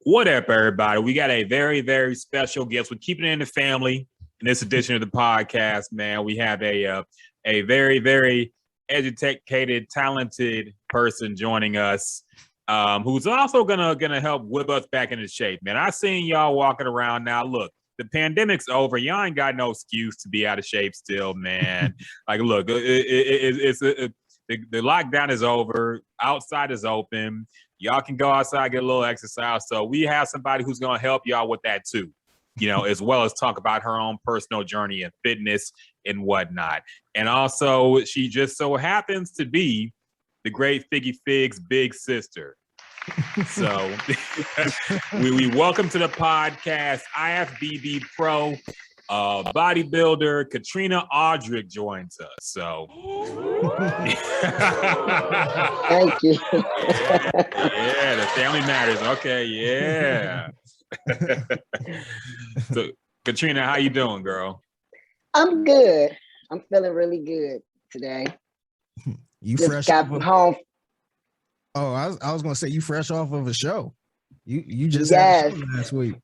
What up, everybody? We got a very, very special guest. We're keeping it in the family in this edition of the podcast, man. We have a very, very educated, talented person joining us, who's also gonna help whip us back into shape, man. I seen y'all walking around now. Look, the pandemic's over. Y'all ain't got no excuse to be out of shape still, man. Like, look, the lockdown is over. Outside is open. Y'all can go outside, get a little exercise. So we have somebody who's going to help y'all with that too, as well as talk about her own personal journey in fitness and whatnot. And also, she just so happens to be the great Figgy Fig's big sister. So we welcome to the podcast IFBB Pro bodybuilder Katrina Audrick joins us. So thank you. Yeah, the family matters. Okay, yeah. So Katrina, how you doing, girl? I'm good. I'm feeling really good today. You just fresh got off home. Oh, I was gonna say you fresh off of a show. You just Yes. had a show last week.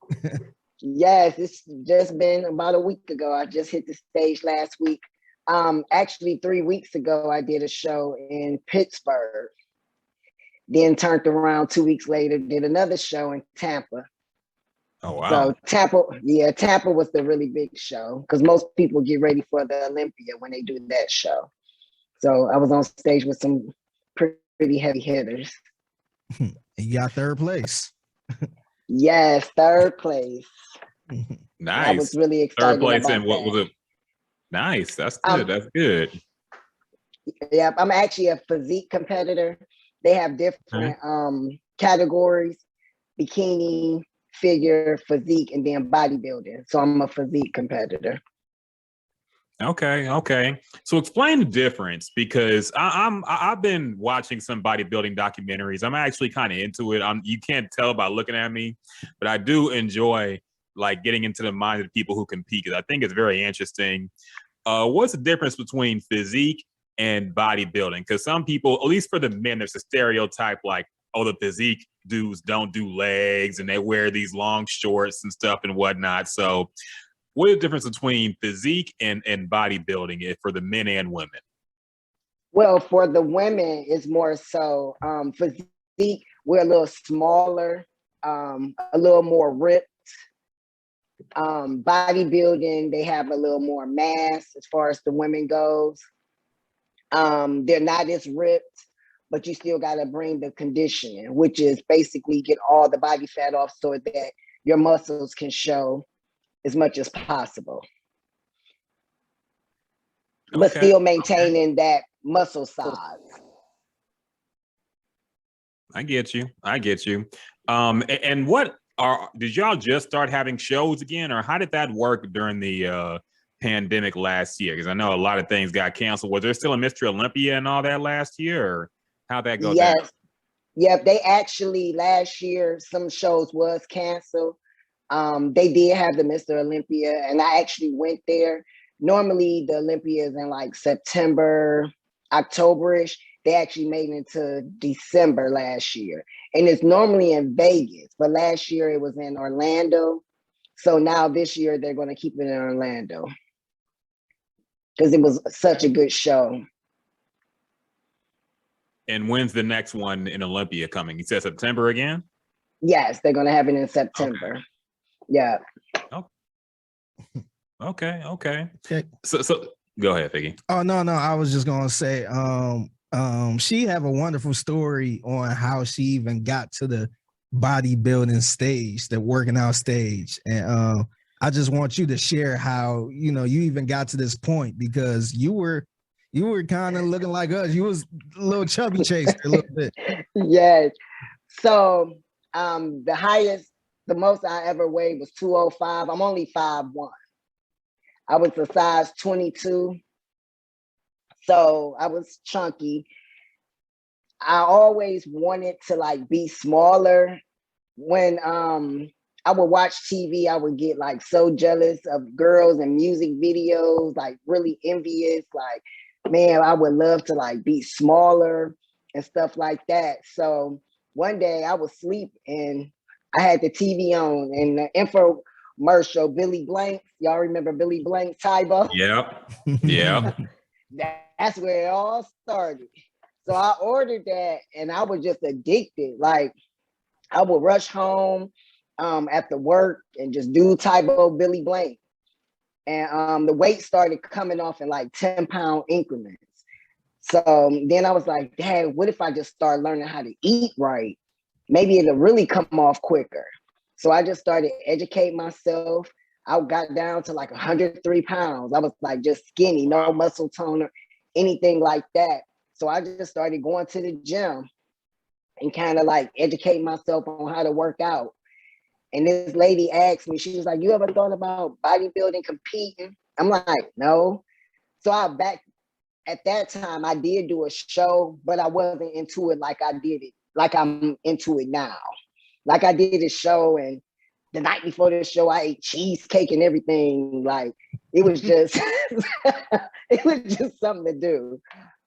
Yes, it's just been about a week ago. I just hit the stage last week. Actually 3 weeks ago, I did a show in Pittsburgh. Then turned around 2 weeks later, did another show in Tampa. Oh, wow. So Tampa was the really big show because most people get ready for the Olympia when they do that show. So I was on stage with some pretty heavy hitters. You got third place. Yes, third place. Nice. I was really excited. Third place about in what that. was it? Nice. That's good. That's good. Yeah, I'm actually a physique competitor. They have different categories: bikini, figure, physique, and then bodybuilding. So I'm a physique competitor. Okay. So explain the difference, because I've been watching some bodybuilding documentaries. I'm actually kind of into it. You can't tell by looking at me, but I do enjoy like getting into the minds of people who compete, because I think it's very interesting. What's the difference between physique and bodybuilding? Because some people, at least for the men, there's a stereotype like, oh, the physique dudes don't do legs and they wear these long shorts and stuff and whatnot. So what is the difference between physique and bodybuilding for the men and women? Well, for the women, it's more so physique. We're a little smaller, a little more ripped. Bodybuilding, they have a little more mass as far as the women goes. They're not as ripped, but you still got to bring the conditioning, which is basically get all the body fat off so that your muscles can show as much as possible, but still maintaining that muscle size. I get you. And did y'all just start having shows again, or how did that work during the pandemic last year? Because I know a lot of things got canceled. Was there still a Mr. Olympia and all that last year, or how'd that go down? Yep. They actually last year some shows was canceled. They did have the Mr. Olympia, and I actually went there. Normally the Olympia is in like September, October-ish. They actually made it into December last year. And it's normally in Vegas, but last year it was in Orlando. So now this year they're going to keep it in Orlando because it was such a good show. And when's the next one in Olympia coming? You said September again? Yes, they're going to have it in September. Okay. Yeah. Okay. So go ahead, Figgy. Oh no, I was just gonna say, she have a wonderful story on how she even got to the bodybuilding stage, the working out stage, and I just want you to share how you even got to this point, because you were kind of looking like us. You was a little chubby chaser a little bit. Yes. So the most I ever weighed was 205. I'm only 5'1". I was a size 22. So I was chunky. I always wanted to like be smaller. When I would watch TV, I would get like so jealous of girls and music videos, like really envious, like, man, I would love to like be smaller and stuff like that. So one day I was asleep and I had the TV on and the infomercial, Billy Blank. Y'all remember Billy Blank, Tybo? Yep. Yeah. That's where it all started. So I ordered that and I was just addicted. Like I would rush home after work and just do Tybo Billy Blank. And the weight started coming off in like 10-pound increments. So then I was like, Dad, what if I just start learning how to eat right? Maybe it'll really come off quicker. So I just started educating myself. I got down to like 103 pounds. I was like just skinny, no muscle toner, anything like that. So I just started going to the gym and kind of like educate myself on how to work out. And this lady asked me, she was like, you ever thought about bodybuilding, competing? I'm like, no. So at that time, I did do a show, but I wasn't into it like I did it, like I'm into it now. Like I did a show and the night before the show, I ate cheesecake and everything. Like it was just, it was just something to do.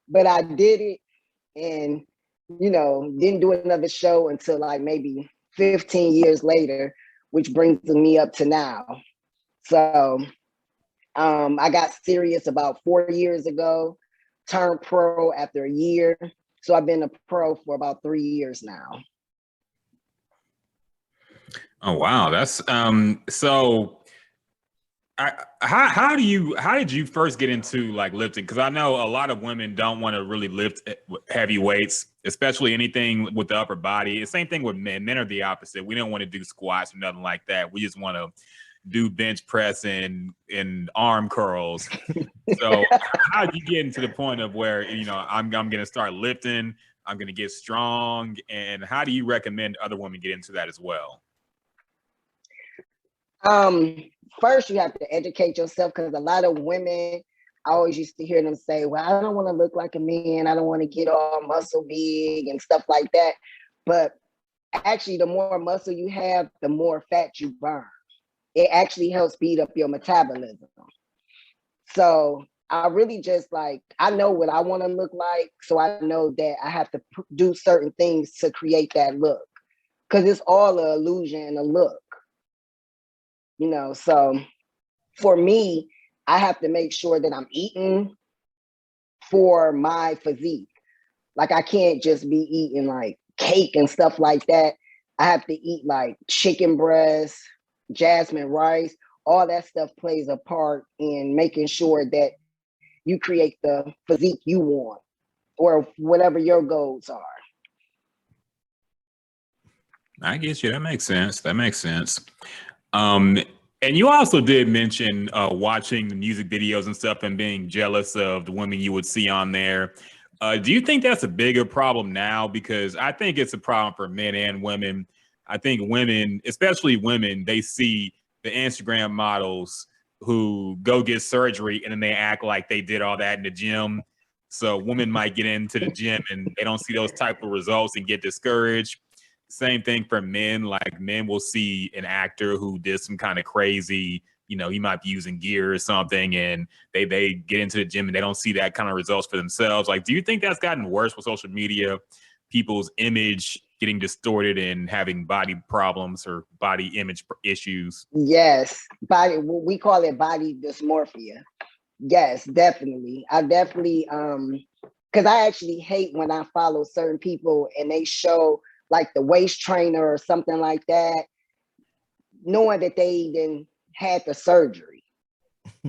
But I did it and, didn't do another show until like maybe 15 years later, which brings me up to now. So I got serious about 4 years ago, turned pro after a year. So I've been a pro for about 3 years now. Oh wow, that's so how did you first get into like lifting? Because I know a lot of women don't want to really lift heavy weights, especially anything with the upper body. The same thing with men. Men are the opposite. We don't want to do squats or nothing like that. We just want to do bench press and arm curls. So how did you get into the point of where I'm going to start lifting, I'm going to get strong, and how do you recommend other women get into that as well? First, you have to educate yourself because a lot of women, I always used to hear them say, well, I don't want to look like a man. I don't want to get all muscle big and stuff like that. But actually, the more muscle you have, the more fat you burn. It actually helps speed up your metabolism. So I really just I know what I want to look like. So I know that I have to do certain things to create that look because it's all an illusion and a look. So for me, I have to make sure that I'm eating for my physique. Like I can't just be eating like cake and stuff like that. I have to eat like chicken breast, jasmine rice. All that stuff plays a part in making sure that you create the physique you want or whatever your goals are. I get you. That makes sense. That makes sense. And you also did mention watching the music videos and stuff and being jealous of the women you would see on there. Do you think that's a bigger problem now? Because I think it's a problem for men and women. I think women, especially women, they see the Instagram models who go get surgery and then they act like they did all that in the gym. So women might get into the gym and they don't see those type of results and get discouraged. Same thing for men. Like men will see an actor who did some kind of crazy, he might be using gear or something, and they get into the gym and they don't see that kind of results for themselves. Like, do you think that's gotten worse with social media? People's image getting distorted and having body problems or body image issues? Yes, we call it body dysmorphia. Yes, definitely. I definitely because I actually hate when I follow certain people and they show like the waist trainer or something like that, knowing that they then had the surgery.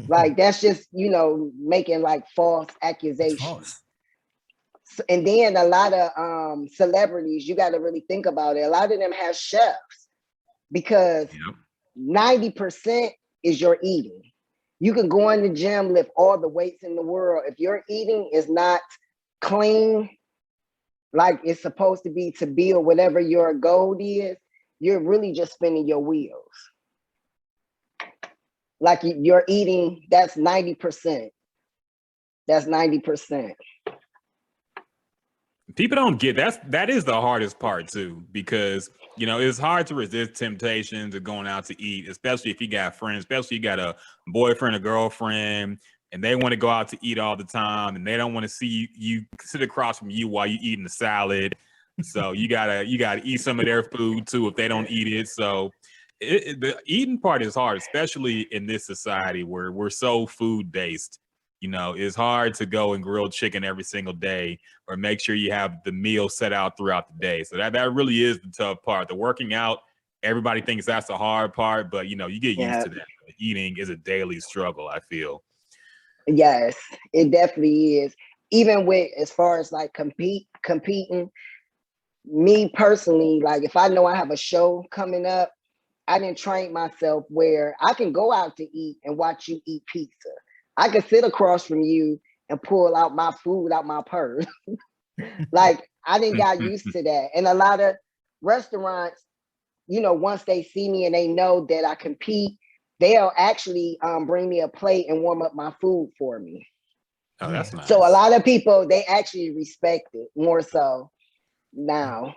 Like that's just, making like false accusations. False. So, and then a lot of celebrities, you got to really think about it. A lot of them have chefs because 90% is your eating. You can go in the gym, lift all the weights in the world. If your eating is not clean, like it's supposed to be or whatever your goal is, you're really just spinning your wheels. Like you're eating, that's 90%. That's 90%. People don't get that is the hardest part too, because it's hard to resist temptations of going out to eat, especially if you got friends, especially you got a boyfriend or girlfriend and they want to go out to eat all the time and they don't want to see you sit across from you while you eating the salad. So you gotta eat some of their food too if they don't eat it. So the eating part is hard, especially in this society where we're so food based. You know, it's hard to go and grill chicken every single day or make sure you have the meal set out throughout the day. So that really is the tough part. The working out, everybody thinks that's the hard part, but you know, you get used to that. Eating is a daily struggle, I feel. Yes, it definitely is. Even with as far as like competing, me personally, like if I know I have a show coming up, I didn't train myself where I can go out to eat and watch you eat pizza. I can sit across from you and pull out my food out my purse. Like I didn't got used to that. And a lot of restaurants, you know, once they see me and they know that I compete, they'll actually bring me a plate and warm up my food for me. Oh, that's nice. So a lot of people, they actually respect it more so now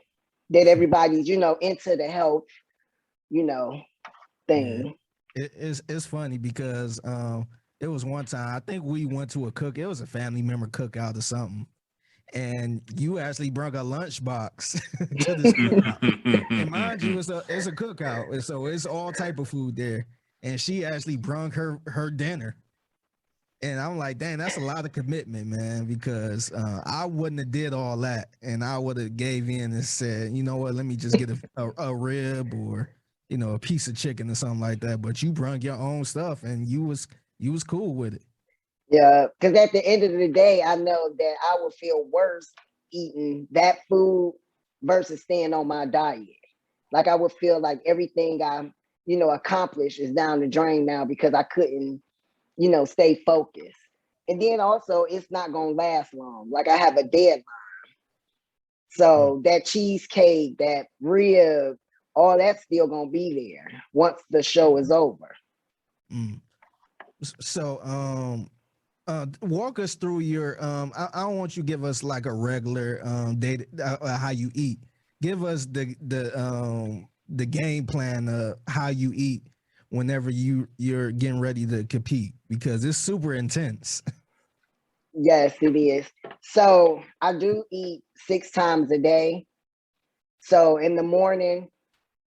that everybody's, you know, into the health, you know, thing. Yeah. It's funny because it was one time I think we went to it was a family member cookout or something, and you actually brought a lunchbox to this cookout. And mind you, it's a cookout, and so it's all type of food there. And she actually brought her dinner. And I'm like, dang, that's a lot of commitment, man, because I wouldn't have did all that, and I would have gave in and said, you know what, let me just get a rib or, you know, a piece of chicken or something like that. But you brought your own stuff, and you was cool with it. Yeah, because at the end of the day, I know that I would feel worse eating that food versus staying on my diet. Like I would feel like everything I, you know, accomplished is down the drain now because I couldn't, you know, stay focused. And then also it's not gonna last long. Like I have a deadline. So that cheesecake, that rib, all that's still gonna be there once the show is over. So walk us through your I don't want you to give us like a regular day how you eat. Give us the game plan of how you eat whenever you're getting ready to compete, because it's super intense. Yes, it is. So I do eat 6 times a day. So in the morning,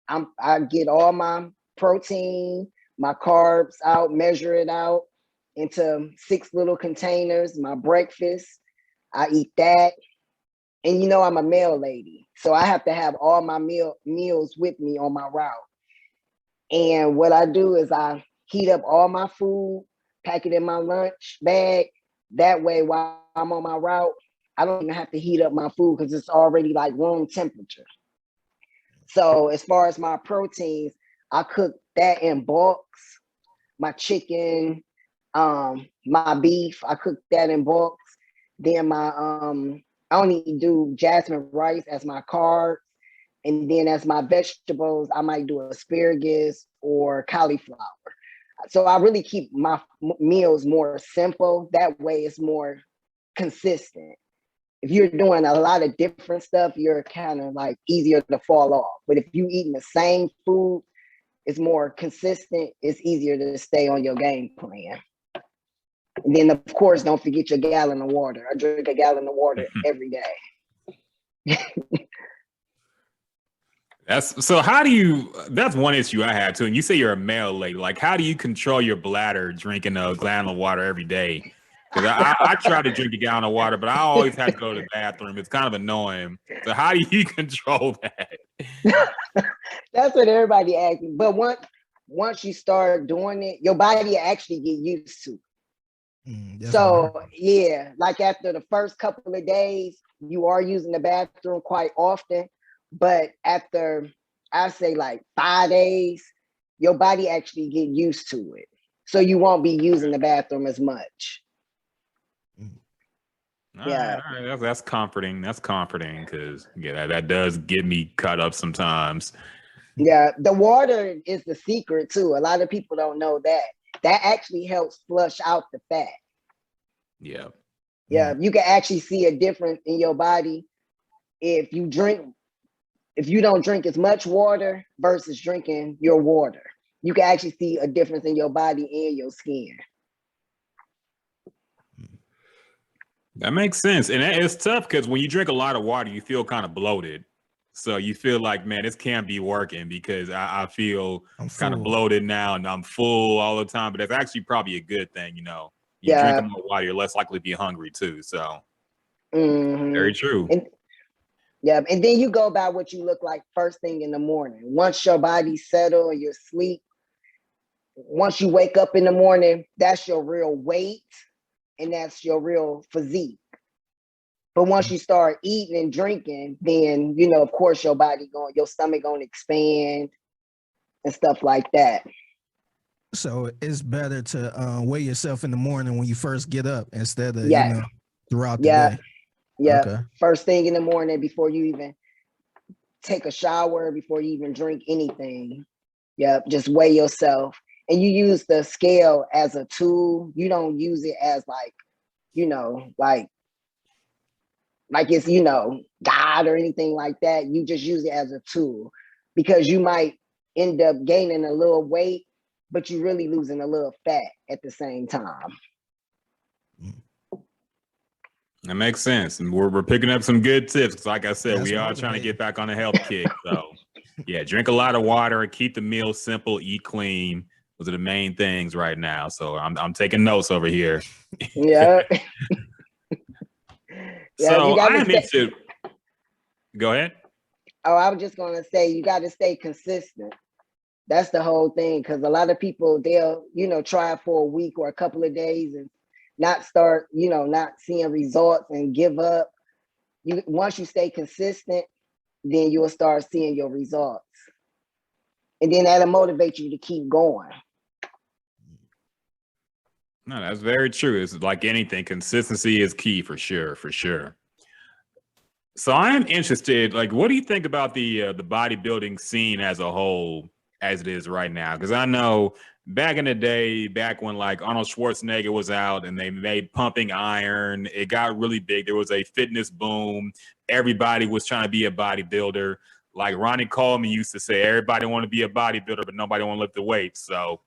I get all my protein, my carbs out, measure it out into 6 little containers. My breakfast, I eat that. And you know, I'm a mail lady, so I have to have all my meals with me on my route. And what I do is I heat up all my food, pack it in my lunch bag. That way, while I'm on my route, I don't even have to heat up my food because it's already like room temperature. So as far as my proteins, I cook that in bulks. My chicken, my beef, I cook that in bulks. Then my I only do jasmine rice as my carbs. And then as my vegetables, I might do asparagus or cauliflower. So I really keep my meals more simple. That way it's more consistent. If you're doing a lot of different stuff, you're kind of like easier to fall off. But if you eating the same food, it's more consistent. It's easier to stay on your game plan. And then of course, don't forget your gallon of water. I drink a gallon of water every day. That's one issue I had too. And you say you're a male lady. Like, how do you control your bladder drinking a gallon of water every day? Because I try to drink a gallon of water, but I always have to go to the bathroom. It's kind of annoying. So how do you control that? That's what everybody asks me. But once you start doing it, your body actually get used to it. So yeah, like after the first couple of days, you are using the bathroom quite often. But after I say like 5 days, your body actually get used to it. So you won't be using the bathroom as much. All right. That's comforting. That's comforting because that does get me caught up sometimes. Yeah, the water is the secret too. A lot of people don't know that. That actually helps flush out the fat. Yeah. Yeah, you can actually see a difference in your body if you don't drink as much water versus drinking your water. You can actually see a difference in your body and your skin. That makes sense. And it's tough because when you drink a lot of water, you feel kind of bloated. So you feel like, man, this can't be working because I feel kind of bloated now and I'm full all the time. But that's actually probably a good thing, you know. You drink more water, you're less likely to be hungry too. So very true. And then you go by what you look like first thing in the morning. Once your body's settled and you're asleep, once you wake up in the morning, that's your real weight and that's your real physique. But once you start eating and drinking, then, you know, of course, your stomach gonna expand and stuff like that. So it's better to weigh yourself in the morning when you first get up instead of, you know, throughout the day. Yeah. Okay. First thing in the morning before you even take a shower, before you even drink anything. Yep. Just weigh yourself. And you use the scale as a tool. You don't use it as like, you know, like it's, you know, God or anything like that. You just use it as a tool because you might end up gaining a little weight, but you're really losing a little fat at the same time. That makes sense. And we're picking up some good tips. Like I said, we are trying to get back on a health kick. So yeah, drink a lot of water, keep the meal simple, eat clean. Those are the main things right now. So I'm taking notes over here. Yeah. So I am into. Go ahead. Oh, I was just gonna say you got to stay consistent. That's the whole thing, because a lot of people they'll, you know, try it for a week or a couple of days and not start, you know, not seeing results and give up. Once you stay consistent, then you'll start seeing your results, and then that'll motivate you to keep going. No, that's very true. It's like anything, consistency is key for sure, for sure. So I am interested, like, what do you think about the bodybuilding scene as a whole, as it is right now? Because I know back in the day, back when like Arnold Schwarzenegger was out and they made pumping iron, it got really big. There was a fitness boom. Everybody was trying to be a bodybuilder. Like Ronnie Coleman used to say, everybody want to be a bodybuilder, but nobody want to lift the weights. So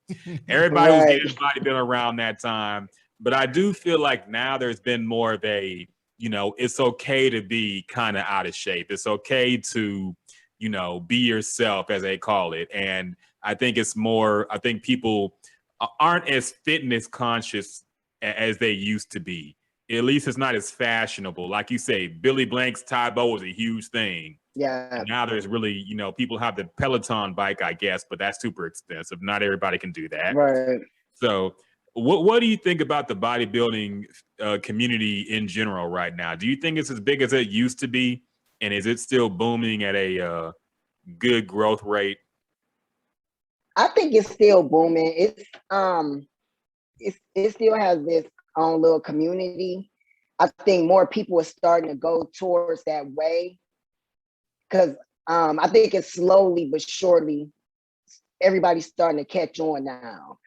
everybody was getting bodybuilding around that time. But I do feel like now there's been more of a, you know, it's okay to be kind of out of shape. It's okay to, you know, be yourself, as they call it. And I think it's more, I think people aren't as fitness conscious as they used to be. At least it's not as fashionable. Like you say, Billy Blank's Tae Bo was a huge thing. Yeah. And now there's really, you know, people have the Peloton bike, I guess, but that's super expensive. Not everybody can do that. Right. So what do you think about the bodybuilding community in general right now? Do you think it's as big as it used to be? And is it still booming at a good growth rate? I think it's still booming. It still has this own little community. I think more people are starting to go towards that way because I think it's slowly but surely everybody's starting to catch on now.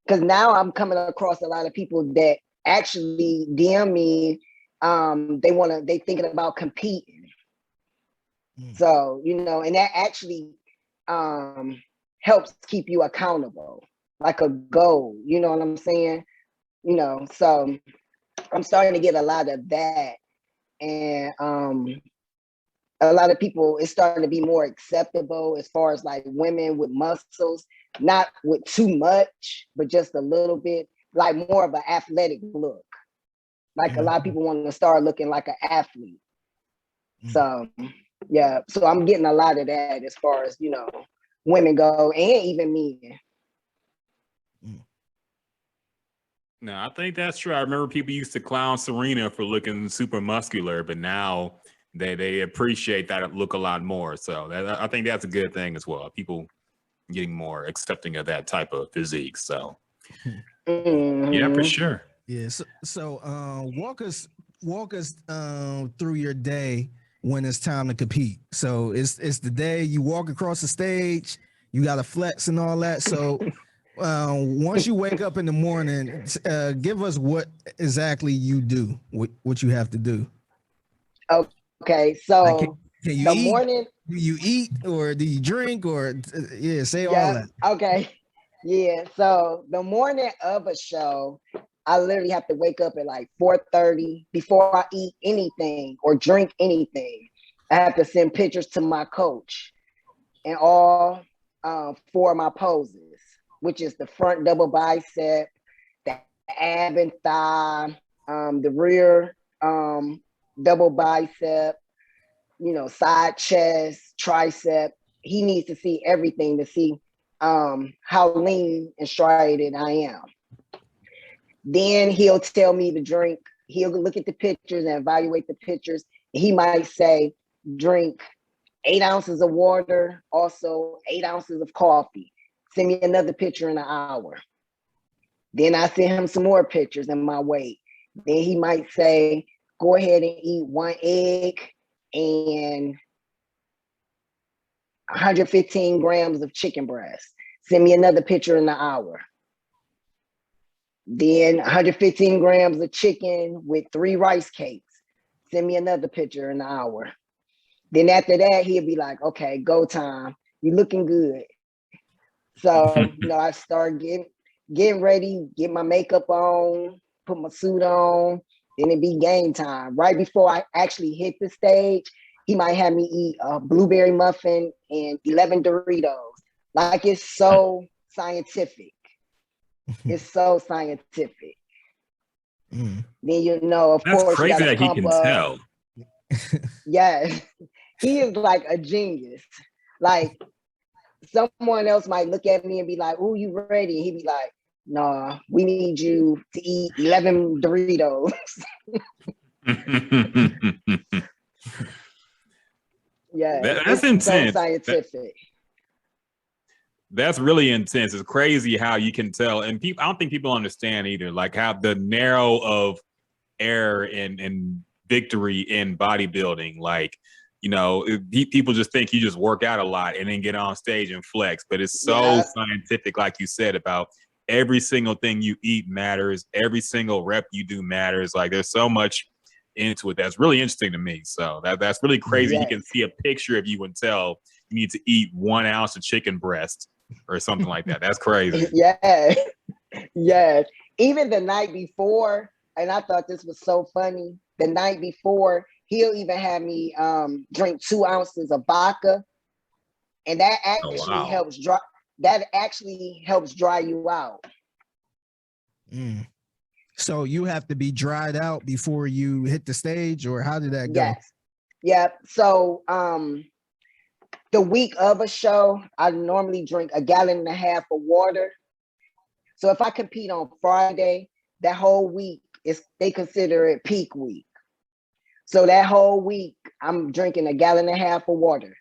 Because now I'm coming across a lot of people that actually DM me. They thinking about competing. So, you know, and that actually helps keep you accountable, like a goal, you know what I'm saying? You know, so I'm starting to get a lot of that. And a lot of people, it's starting to be more acceptable as far as like women with muscles, not with too much, but just a little bit, like more of an athletic look. Like a lot of people want to start looking like an athlete. So, yeah, so I'm getting a lot of that as far as, you know, women go and even men. No, I think that's true. I remember people used to clown Serena for looking super muscular, but now they appreciate that look a lot more. So I think that's a good thing as well. People getting more accepting of that type of physique. So yeah, for sure. Yeah. So walk us through your day when it's time to compete. So it's the day you walk across the stage, you got to flex and all that. So once you wake up in the morning, give us what exactly you do, what you have to do. Okay, so like, can you the eat? morning, do you eat or do you drink or say all that? Okay, yeah. So the morning of a show, I literally have to wake up at like 4:30 before I eat anything or drink anything. I have to send pictures to my coach and all 4 of my poses, which is the front double bicep, the ab and thigh, the rear double bicep, you know, side chest, tricep. He needs to see everything to see how lean and striated I am. Then he'll tell me to drink. He'll look at the pictures and evaluate the pictures. He might say, drink 8 ounces of water, also 8 ounces of coffee. Send me another picture in an hour. Then I send him some more pictures and my weight. Then he might say, go ahead and eat 1 egg and 115 grams of chicken breast. Send me another picture in an hour. Then 115 grams of chicken with 3 rice cakes. Send me another picture in an hour. Then after that, he'll be like, okay, go time. You looking good. So, you know, I start getting ready, get my makeup on, put my suit on, then it be game time. Right before I actually hit the stage, he might have me eat a blueberry muffin and 11 Doritos. Like, it's so scientific. It's so scientific. Then, you know, of That's course, crazy that he can tell. Yeah, he is like a genius. Like, someone else might look at me and be like, "Ooh, you ready?" He'd be like, "Nah, we need you to eat 11 Doritos." Yeah, That's it's intense. so scientific. That's really intense. It's crazy how you can tell, and people. I don't think people understand either, like how the narrow of error and victory in bodybuilding. Like, you know, people just think you just work out a lot and then get on stage and flex, but it's so scientific, like you said, about every single thing you eat matters, every single rep you do matters. Like, there's so much into it that's really interesting to me. So that's really crazy. Yes. You can see a picture of you and tell you need to eat 1 ounce of chicken breast or something like that. That's crazy. Yeah, yes. Even the night before, and I thought this was so funny. The night before, he'll even have me drink 2 ounces of vodka, and that actually helps dry. That actually helps dry you out. So you have to be dried out before you hit the stage, or how did that go? Yes. Yeah. So the week of a show, I normally drink 1.5 gallons of water. So if I compete on Friday, that whole week they consider it peak week. So that whole week I'm drinking 1.5 gallons of water.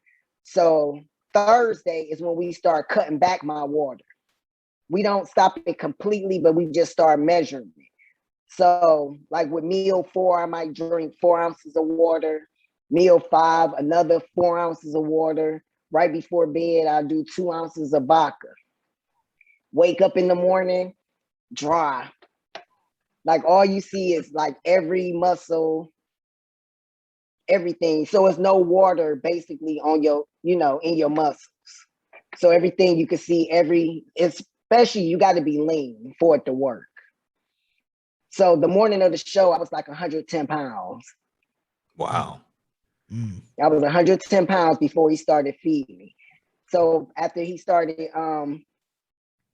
So Thursday is when we start cutting back my water. We don't stop it completely, but we just start measuring it. So like with meal 4, I might drink 4 ounces of water. Meal 5, another 4 ounces of water. Right before bed, I'll do 2 ounces of vodka. Wake up in the morning, dry. Like, all you see is like every muscle, everything. So it's no water basically on your, you know, in your muscles. So everything you can see, especially you got to be lean for it to work. So the morning of the show, I was like 110 pounds. Wow. I was 110 pounds before he started feeding me. So after he started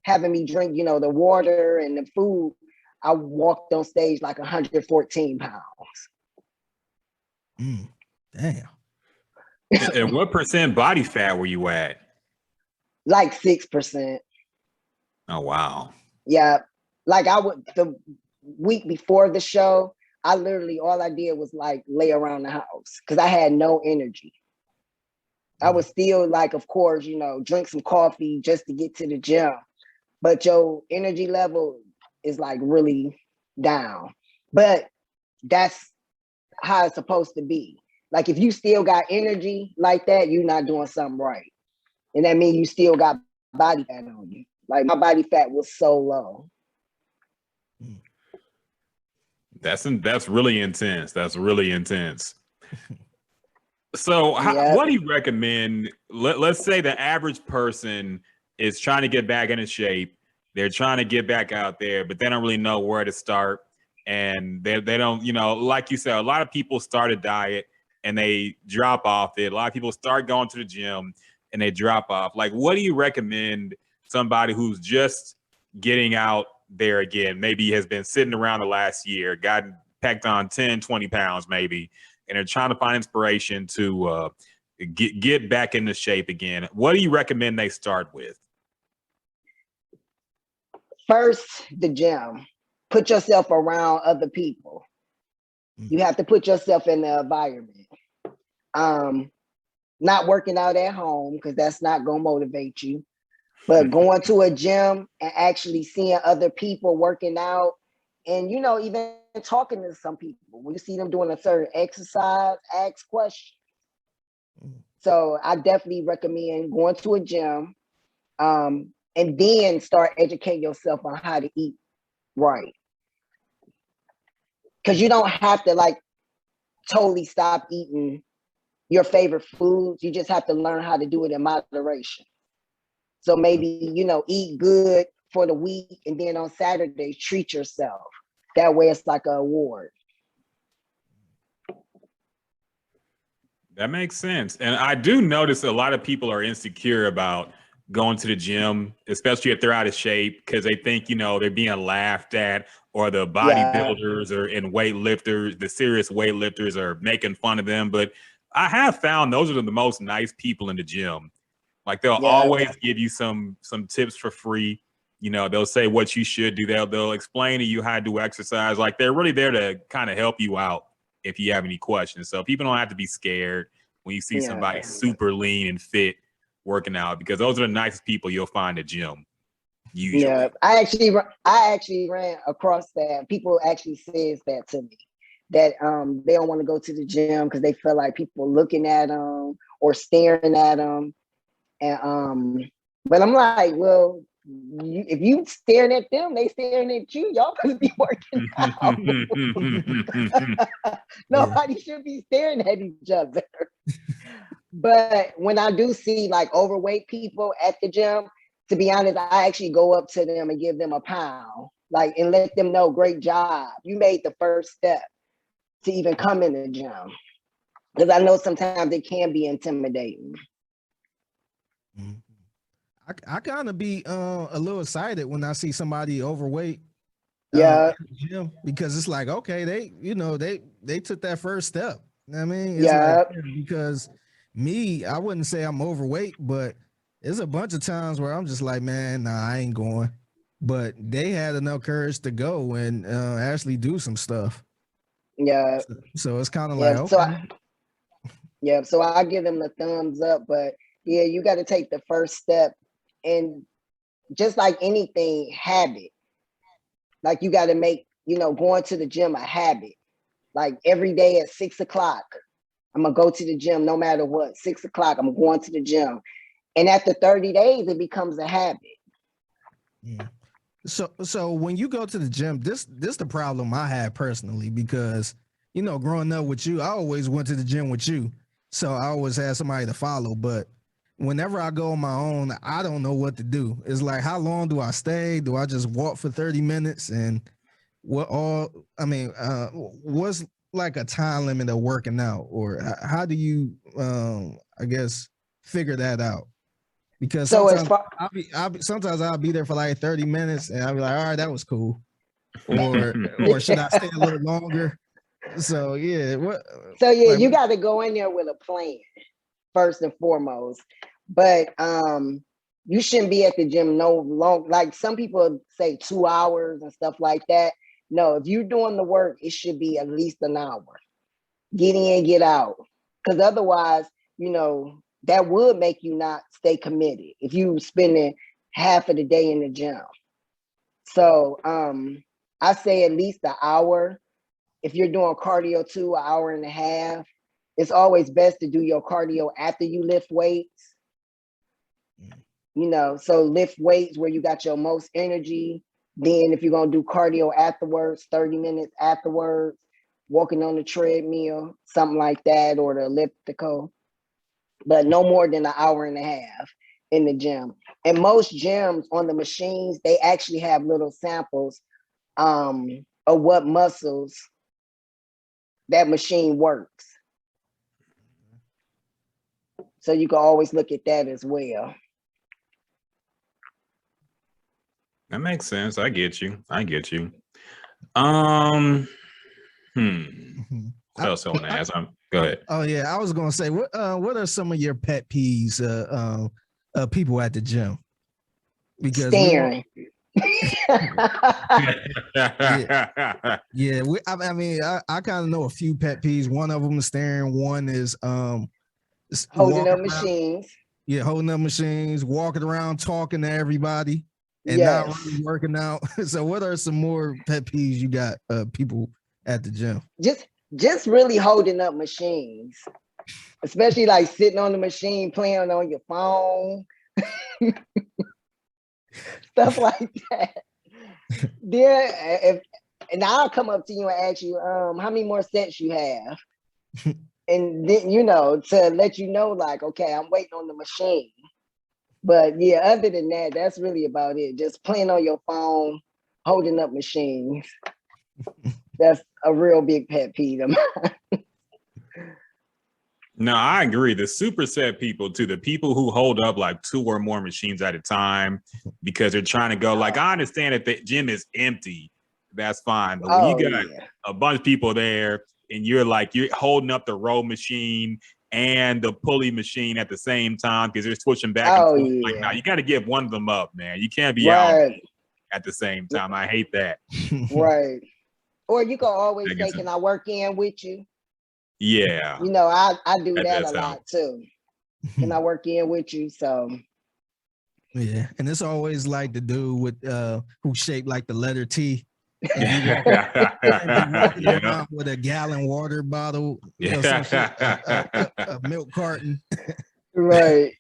having me drink, you know, the water and the food, I walked on stage like 114 pounds. Damn. And what % body fat were you at? Like 6%. Oh, wow. Yeah. Like the week before the show, I literally, all I did was like lay around the house because I had no energy. I was still like, of course, you know, drink some coffee just to get to the gym. But your energy level is like really down. But that's how it's supposed to be. Like, if you still got energy like that, you're not doing something right. And that means you still got body fat on you. Like, my body fat was so low. That's really intense. That's really intense. So what do you recommend? Let's say the average person is trying to get back into shape They're trying to get back out there, but they don't really know where to start. And they don't, like you said, a lot of people start a diet and they drop off it. A lot of people start going to the gym and they drop off. Like, what do you recommend somebody who's just getting out there again, maybe has been sitting around the last year, gotten packed on 10, 20 pounds maybe, and they're trying to find inspiration to get back into shape again? What do you recommend they start with? First, the gym. Put yourself around other people. You have to put yourself in the environment. Not working out at home, because that's not going to motivate you. But going to a gym and actually seeing other people working out, and even talking to some people. When you see them doing a certain exercise, ask questions. So I definitely recommend going to a gym, and then start educating yourself on how to eat right. Because you don't have to totally stop eating your favorite foods. You just have to learn how to do it in moderation. So maybe, eat good for the week, and then on Saturdays, treat yourself. That way it's like an award. That makes sense. And I do notice a lot of people are insecure about going to the gym, especially if they're out of shape, because they think, they're being laughed at, or the bodybuilders or and weightlifters, the serious weightlifters are making fun of them. But I have found those are the most nice people in the gym. Like, they'll always give you some tips for free. They'll say what you should do. They'll explain to you how to do exercise. Like, they're really there to kind of help you out if you have any questions. So people don't have to be scared when you see somebody super lean and fit working out, because those are the nicest people you'll find at gym. Usually. Yeah, I actually ran across that. People actually says that to me, that they don't want to go to the gym because they feel like people looking at them or staring at them. And but I'm like, well, if you staring at them, they staring at you. Y'all supposed to be working out. Nobody should be staring at each other. But when I do see overweight people at the gym, to be honest, I actually go up to them and give them a pound, and let them know, great job. You made the first step to even come in the gym. Because I know sometimes it can be intimidating. I kind of be a little excited when I see somebody overweight. In the gym, because it's like, okay, they took that first step. I mean, it's because me, I wouldn't say I'm overweight, but there's a bunch of times where I'm just like, man, nah, I ain't going. But they had enough courage to go and actually do some stuff. Yeah. So it's kind of like, okay. So I give them the thumbs up, but you got to take the first step, and just like anything, habit. Like, you got to make, going to the gym a habit. Like, every day at 6 o'clock, I'm going to go to the gym no matter what. 6 o'clock, I'm going to the gym. And after 30 days, it becomes a habit. Yeah. So when you go to the gym, this the problem I had personally, because, growing up with you, I always went to the gym with you. So I always had somebody to follow. But whenever I go on my own, I don't know what to do. It's like, how long do I stay? Do I just walk for 30 minutes? And what's like a time limit of working out? Or how do you, I guess, figure that out? Because sometimes I'll be there for like 30 minutes and I'll be like, all right, that was cool. Or should I stay a little longer? So you got to go in there with a plan first and foremost. But you shouldn't be at the gym no long. Like, some people say 2 hours and stuff like that. No, if you're doing the work, it should be at least an hour. Get in, get out. Because otherwise, that would make you not stay committed if you spending half of the day in the gym. So I say at least an hour. If you're doing cardio too, an hour and a half. It's always best to do your cardio after you lift weights. So lift weights where you got your most energy. Then if you're going to do cardio afterwards, 30 minutes afterwards, walking on the treadmill, something like that, or the elliptical. But no more than an hour and a half in the gym. And most gyms on the machines, they actually have little samples of what muscles that machine works. So you can always look at that as well. That makes sense. I get you. What else I want to ask? Go ahead. Oh yeah, I was gonna say, what are some of your pet peeves? People at the gym, because staring. Yeah. I mean, I kind of know a few pet peeves. One of them is staring. One is holding up machines. Yeah, holding up machines, walking around, talking to everybody, and Yes. not really working out. So, what are some more pet peeves you got? People at the gym. Just really holding up machines, especially like sitting on the machine, playing on your phone, stuff like that. Then, and I'll come up to you and ask you, how many more sets you have? And then, to let you know, like, okay, I'm waiting on the machine. But yeah, other than that, that's really about it. Just playing on your phone, holding up machines. That's a real big pet peeve of mine. No, I agree. The superset people too, the people who hold up like 2 or more machines at a time because they're trying to go. Like, I understand if the gym is empty, that's fine. But when you got a bunch of people there and you're holding up the row machine and the pulley machine at the same time because they're switching back and forth. Like, no, you got to give one of them up, man. You can't be out at the same time. I hate that. Right. Or you can always say, can I work in with you? Yeah. I do that a lot too. Can I work in with you? So yeah, and it's always like the dude with who's shaped like the letter T. Around with a gallon water bottle, some shit, a milk carton. Right.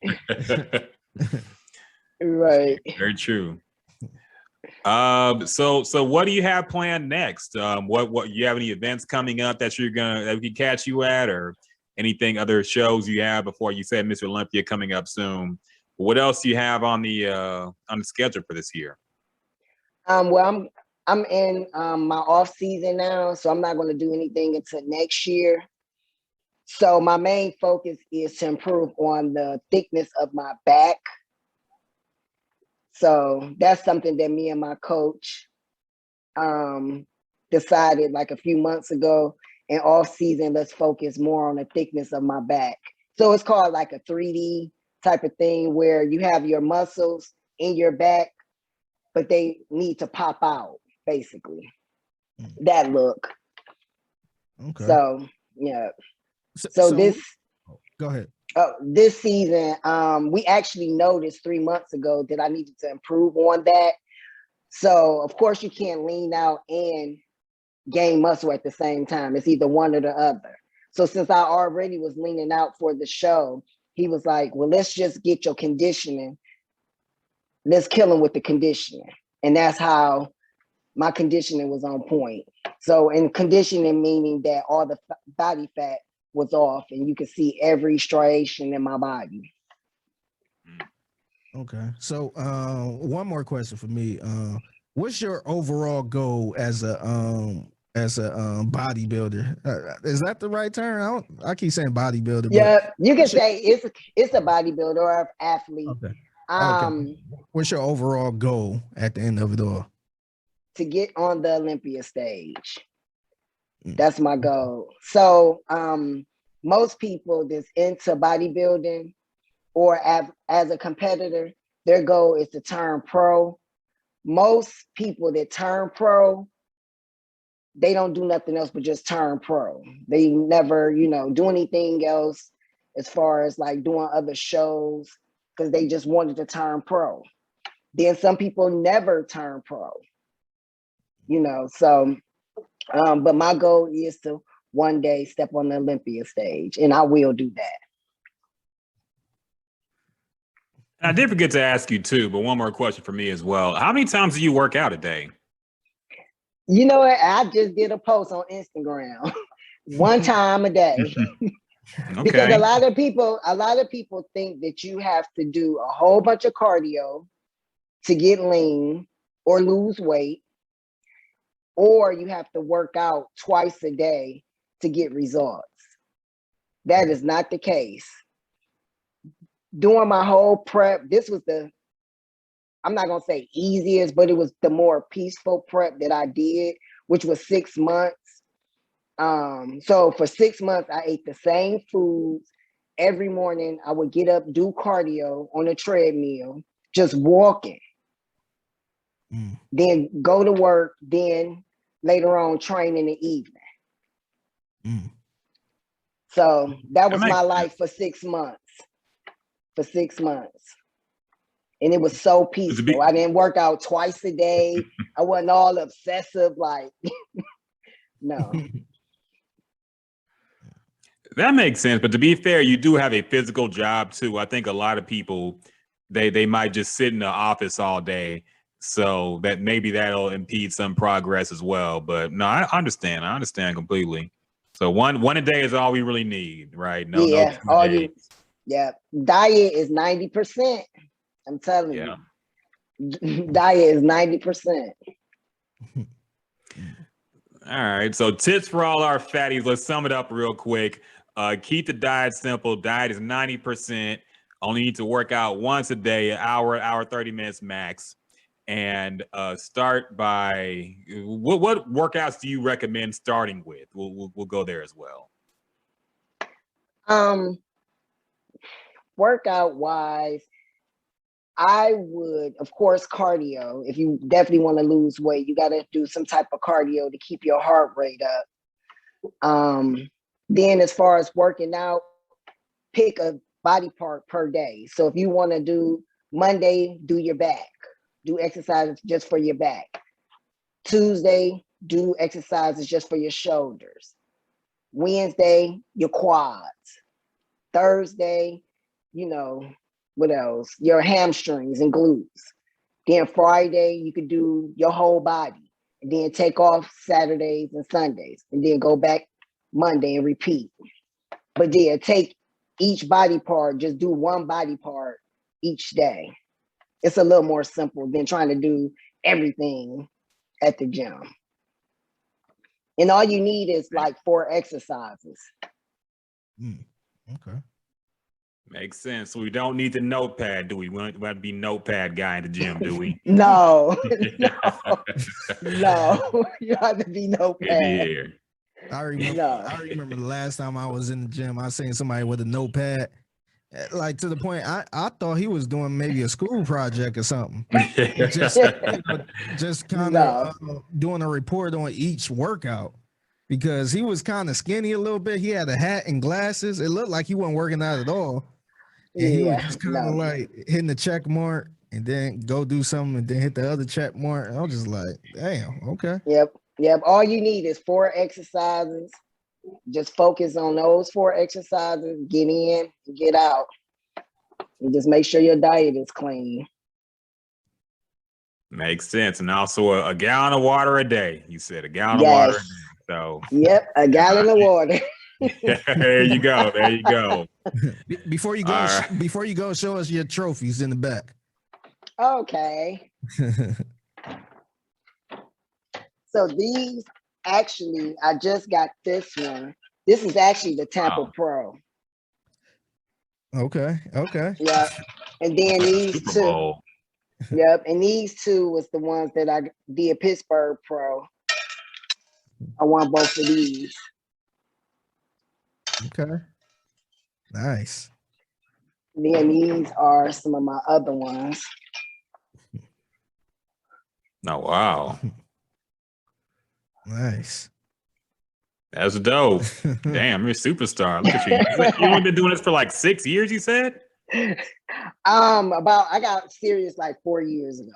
Right. Very true. So what do you have planned next? What you have any events coming up that we can catch you at, or anything, other shows you have before? You said Mr. Olympia coming up soon. What else do you have on the schedule for this year? Well, I'm in my off season now, so I'm not going to do anything until next year. So my main focus is to improve on the thickness of my back. So that's something that me and my coach decided like a few months ago. And off season, let's focus more on the thickness of my back. So it's called like a 3D type of thing where you have your muscles in your back, but they need to pop out, basically. That look. Okay. So yeah. So this. Go ahead. This season, we actually noticed 3 months ago that I needed to improve on that. So of course you can't lean out and gain muscle at the same time. It's either one or the other. So since I already was leaning out for the show, he was like, well, let's just get your conditioning. Let's kill him with the conditioning. And that's how my conditioning was on point. So in conditioning, meaning that all the body fat was off and you could see every striation in my body. Okay. So one more question for me. What's your overall goal as a bodybuilder? Is that the right term? I keep saying bodybuilder. Yeah, you can say it's a bodybuilder or an athlete. Okay. Okay. What's your overall goal at the end of it all? To get on the Olympia stage. That's my goal. So most people that's into bodybuilding or as a competitor, their goal is to turn pro. Most people that turn pro, they don't do nothing else but just turn pro. They never, do anything else as far as like doing other shows because they just wanted to turn pro. Then some people never turn pro, so but my goal is to one day step on the Olympia stage, and I will do that. I did forget to ask you too, but one more question for me as well. How many times do you work out a day? You know what? I just did a post on Instagram. One time a day. Because Okay. a lot of people think that you have to do a whole bunch of cardio to get lean or lose weight, or you have to work out twice a day to get results. That is not the case. Doing my whole prep, this was I'm not gonna say easiest, but it was the more peaceful prep that I did, which was 6 months. So for 6 months, I ate the same foods. Every morning I would get up, do cardio on a treadmill, just walking, then go to work, then later on train in the evening. So that was my life for 6 months. For 6 months. And it was so peaceful. I didn't work out twice a day. I wasn't all obsessive, like, no. That makes sense. But to be fair, you do have a physical job too. I think a lot of people, they might just sit in the office all day. So that maybe that'll impede some progress as well. But no, I understand. I understand completely. So one a day is all we really need, right? No, Yeah, no all 2 days. yeah. Diet is 90%. I'm telling you. Diet is 90%. All right. So tips for all our fatties. Let's sum it up real quick. Keep the diet simple. Diet is 90%. Only need to work out once a day, an hour, 30 minutes max. And start by what workouts do you recommend starting with? We'll go there as well. Workout wise, I would, of course, cardio. If you definitely want to lose weight, you got to do some type of cardio to keep your heart rate up. Then as far as working out, pick a body part per day. So if you want to do Monday, do your back. Do exercises just for your back. Tuesday, do exercises just for your shoulders. Wednesday, your quads. Thursday, what else? Your hamstrings and glutes. Then Friday, you could do your whole body. And then take off Saturdays and Sundays. And then go back Monday and repeat. But then take each body part, just do one body part each day. It's a little more simple than trying to do everything at the gym. And all you need is like 4 exercises. Okay. Makes sense. So we don't need the notepad, do we? We don't have to be notepad guy in the gym, do we? No. You have to be notepad. I remember the last time I was in the gym, I seen somebody with a notepad. Like to the point, I thought he was doing maybe a school project or something. just kind of doing a report on each workout because he was kind of skinny a little bit. He had a hat and glasses. It looked like he wasn't working out at all. And he was just kind of like hitting the check mark and then go do something and then hit the other check mark. And I was just like, damn, okay. Yep. All you need is 4 exercises. Just focus on those 4 exercises, get in, get out. And just make sure your diet is clean. Makes sense. And also a gallon of water a day. You said a gallon of water a day. So a gallon of water. There you go. Before you go, show us your trophies in the back. Okay. So these actually, I just got this one. This is actually the Tampa Pro. Okay. Yeah. And then these two. Yep. And these 2 was the ones that I did Pittsburgh Pro. I won both of these. Okay. Nice. And then these are some of my other ones. Oh, wow. Nice. That's dope. Damn, you're a superstar. Look at you. You've been doing this for like 6 years, you said? I got serious like 4 years ago.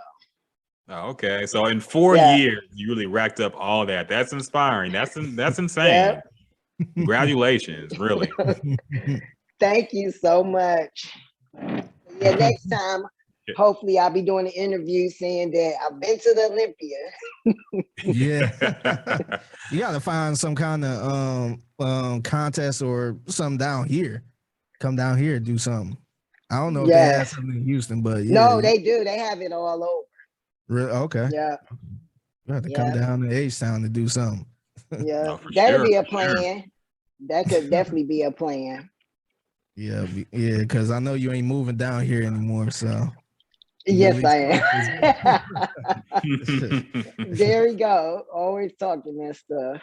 Oh, okay. So in 4 years, you really racked up all that. That's inspiring. That's insane. Yep. Congratulations, really. Thank you so much. Yeah, next time hopefully I'll be doing an interview saying that I've been to the Olympia. Yeah. You gotta find some kind of contest or something down here. Come down here and do something. I don't know if they have Yes. something in Houston, but yeah. No, they do. They have it all over. Okay. Yeah. You have to Yeah. come down to H-Town to do something. Yeah. No, for That'd sure, be a for sure. plan. That could definitely be a plan. Yeah, because I know you ain't moving down here anymore, so. Yes, I am. There we go. Always talking that stuff.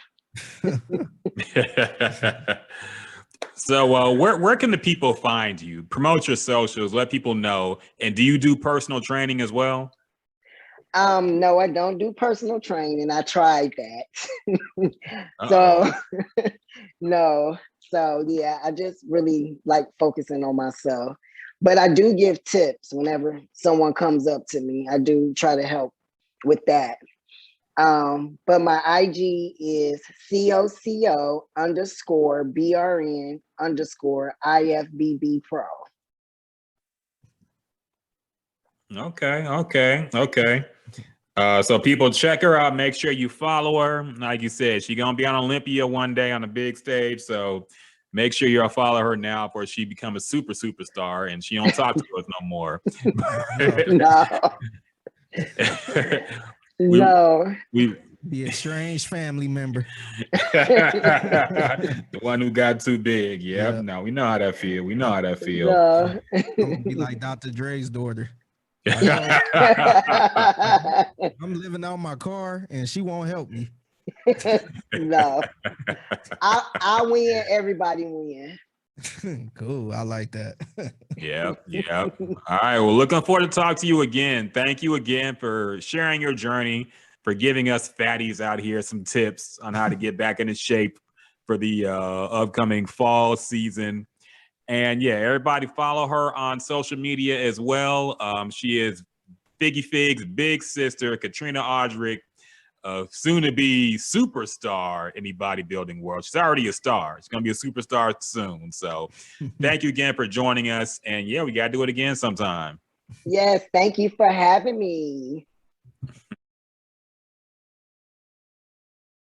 So where can the people find you? Promote your socials, let people know. And do you do personal training as well? No, I don't do personal training. I tried that. So no. So yeah, I just really like focusing on myself. But I do give tips whenever someone comes up to me. I do try to help with that. But my IG is COCO_BRN_IFBB Pro. Okay. So people check her out. Make sure you follow her. Like you said, she's gonna be on Olympia one day on a big stage. So make sure you follow her now before she become a superstar and she don't talk to us no more. No. No. We be a strange family member. The one who got too big. Yep. Yeah. No, we know how that feel. No. I'm gonna be like Dr. Dre's daughter. I'm living out my car and she won't help me. No. I win, everybody win. Cool. I like that. Yeah. All right. Well, looking forward to talk to you again. Thank you again for sharing your journey, for giving us fatties out here some tips on how to get back into shape for the upcoming fall season. And yeah, everybody follow her on social media as well. She is Figgy Fig's big sister, Katrina Audrick, soon to be superstar in the bodybuilding world. She's already a star. She's going to be a superstar soon. So thank you again for joining us. And yeah, we got to do it again sometime. Yes, thank you for having me.